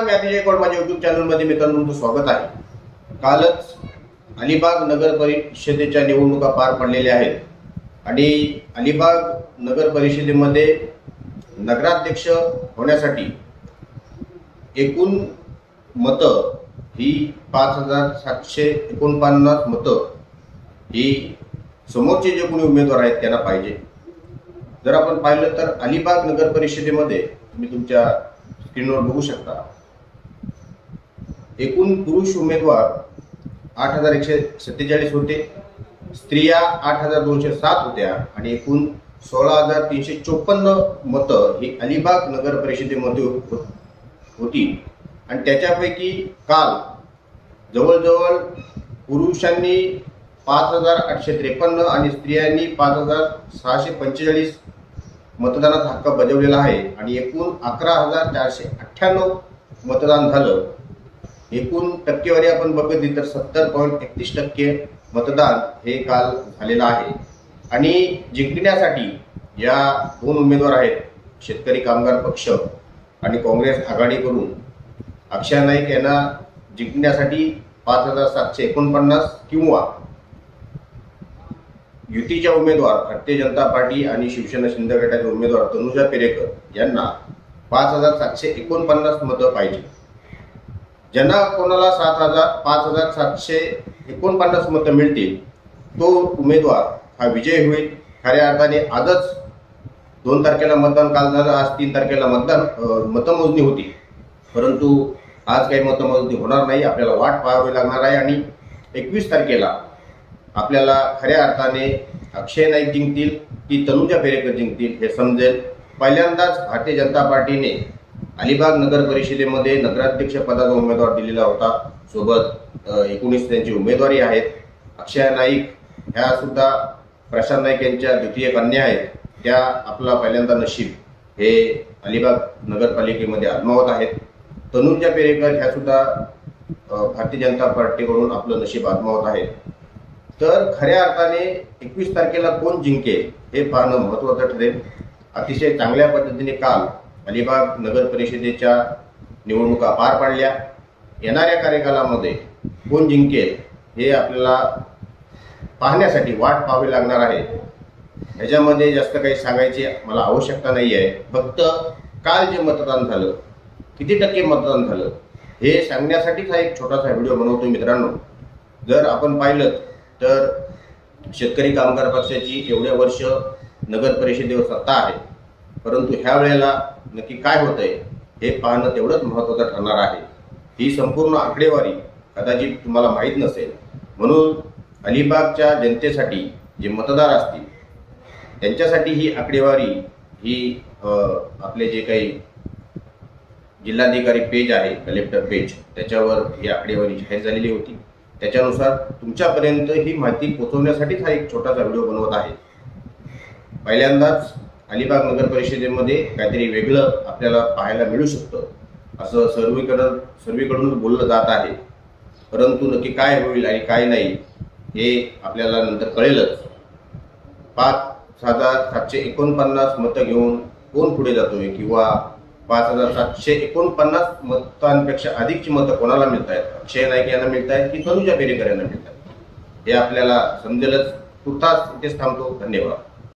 मी अतिशय कोड माझ्या YouTube चॅनलमध्ये मित्रांनो तुमचं स्वागत आहे। कालच अलिबाग नगर परिषदेच्या निवडणुका पार पडलेल्या आहेत आणि अलिबाग नगर परिषदेमध्ये नगराध्यक्ष होण्यासाठी एकूण मतं ही 5749 मतं ही समोरचे जे कोणी उमेदवार आहेत त्यांना पाहिजे। जर आपण पाहिलं तर अलिबाग नगर परिषदेमध्ये तुम्ही तुमच्या स्क्रीनवर बघू शकता, एकूण पुरुष उमेदवार 8147 होते, स्त्रिया 8207 होत्या आणि एकूण 16354 मतं ही अलिबाग नगर परिषदेमध्ये होती। आणि त्याच्यापैकी काल जवळजवळ पुरुषांनी 5853 आणि स्त्रियांनी 5645 मतदानाचा हक्क बजावलेला आहे आणि एकूण 11498 मतदान झालं। एकूण टक्केवारी आपण बघितली तर 70.31% मतदान हे काल झालेलं आहे। आणि जिंकण्यासाठी या दोन उमेदवार आहेत, शेतकरी कामगार पक्ष आणि काँग्रेस आघाडी करून अक्षय नाईक यांना जिंकण्यासाठी 5749 किंवा युतीच्या उमेदवार भारतीय जनता पार्टी आणि शिवसेना शिंदे गटाचे उमेदवार तनुजा पेरेकर यांना 5749 मतं पाहिजे। ज्यांना कोणाला 5749 मतं मिळतील तो उमेदवार हा विजय होईल। खऱ्या अर्थाने आजच 2 तारखेला मतदान काल झालं, आज 3 तारखेला मतमोजणी होती, परंतु आज काही मतमोजणी होणार नाही, आपल्याला वाट पाहावी लागणार आहे। आणि 21 तारखेला आपल्याला खऱ्या अर्थाने अक्षय नाईक जिंकतील की तनुजा पेरेकर जिंकतील हे समजेल। पहिल्यांदाच भारतीय जनता पार्टीने अलिबाग नगर परिषदेमध्ये नगराध्यक्ष पदाचा उमेदवार दिलेला होता, सोबत 19 त्यांची उमेदवारी आहेत। अक्षय नाईक ह्या सुद्धा प्रशांत नाईक यांच्या द्वितीय कन्या आहेत, त्या आपला पहिल्यांदा नशीब हे अलिबाग नगरपालिकेमध्ये आजमावत आहेत। तनुजा पेरेकर ह्या सुद्धा भारतीय जनता पार्टीकडून आपलं नशीब आजमावत आहेत। तर खऱ्या अर्थाने 21 तारखेला कोण जिंकेल हे पाहणं महत्त्वाचं ठरेल। अतिशय चांगल्या पद्धतीने काल अलिबाग नगर परिषदेच्या निवडणुका पार पाडल्या। येणाऱ्या कार्यकालामध्ये कोण जिंकेल हे आपल्याला पाहण्यासाठी वाट पाहावी लागणार आहे। ह्याच्यामध्ये जास्त काही सांगायची मला आवश्यकता नाही आहे, फक्त काल जे मतदान झालं, किती टक्के मतदान झालं हे सांगण्यासाठीच हा एक छोटासा व्हिडिओ बनवतो मित्रांनो। जर आपण पाहिलं तर शेतकरी कामगार पक्षाची एवढ्या वर्ष नगर परिषदेवर सत्ता आहे, परंतु ह्या वेळेला नक्की काय होतंय हे पाहणं तेवढंच महत्त्वाचं ठरणार आहे। ही संपूर्ण आकडेवारी कदाचित तुम्हाला माहीत नसेल, म्हणून अलिबागच्या जनतेसाठी जे मतदार असतील त्यांच्यासाठी ही आकडेवारी ही आपले जे काही जिल्हाधिकारी पेज आहे, कलेक्टर पेज, त्याच्यावर ही आकडेवारी जाहीर झालेली होती। त्याच्यानुसार तुमच्यापर्यंत ही माहिती पोहोचवण्यासाठीच हा एक छोटासा व्हिडिओ बनवत आहे। पहिल्यांदाच अलिबाग नगर परिषदेमध्ये काहीतरी वेगळं आपल्याला पाहायला मिळू शकतं असं सर्वीकडून बोललं जात आहे, परंतु नक्की काय होईल आणि काय नाही हे आपल्याला नंतर कळेलच। 5749 मतं घेऊन कोण पुढे जातोय किंवा 5749 मतांपेक्षा अधिकची मतं कोणाला मिळत आहेत, अक्षय नाईक यांना मिळत आहेत की तनुजा पेरेकर यांना मिळत आहेत हे आपल्याला समजेलच। तुर्तास इथेच थांबतो। धन्यवाद।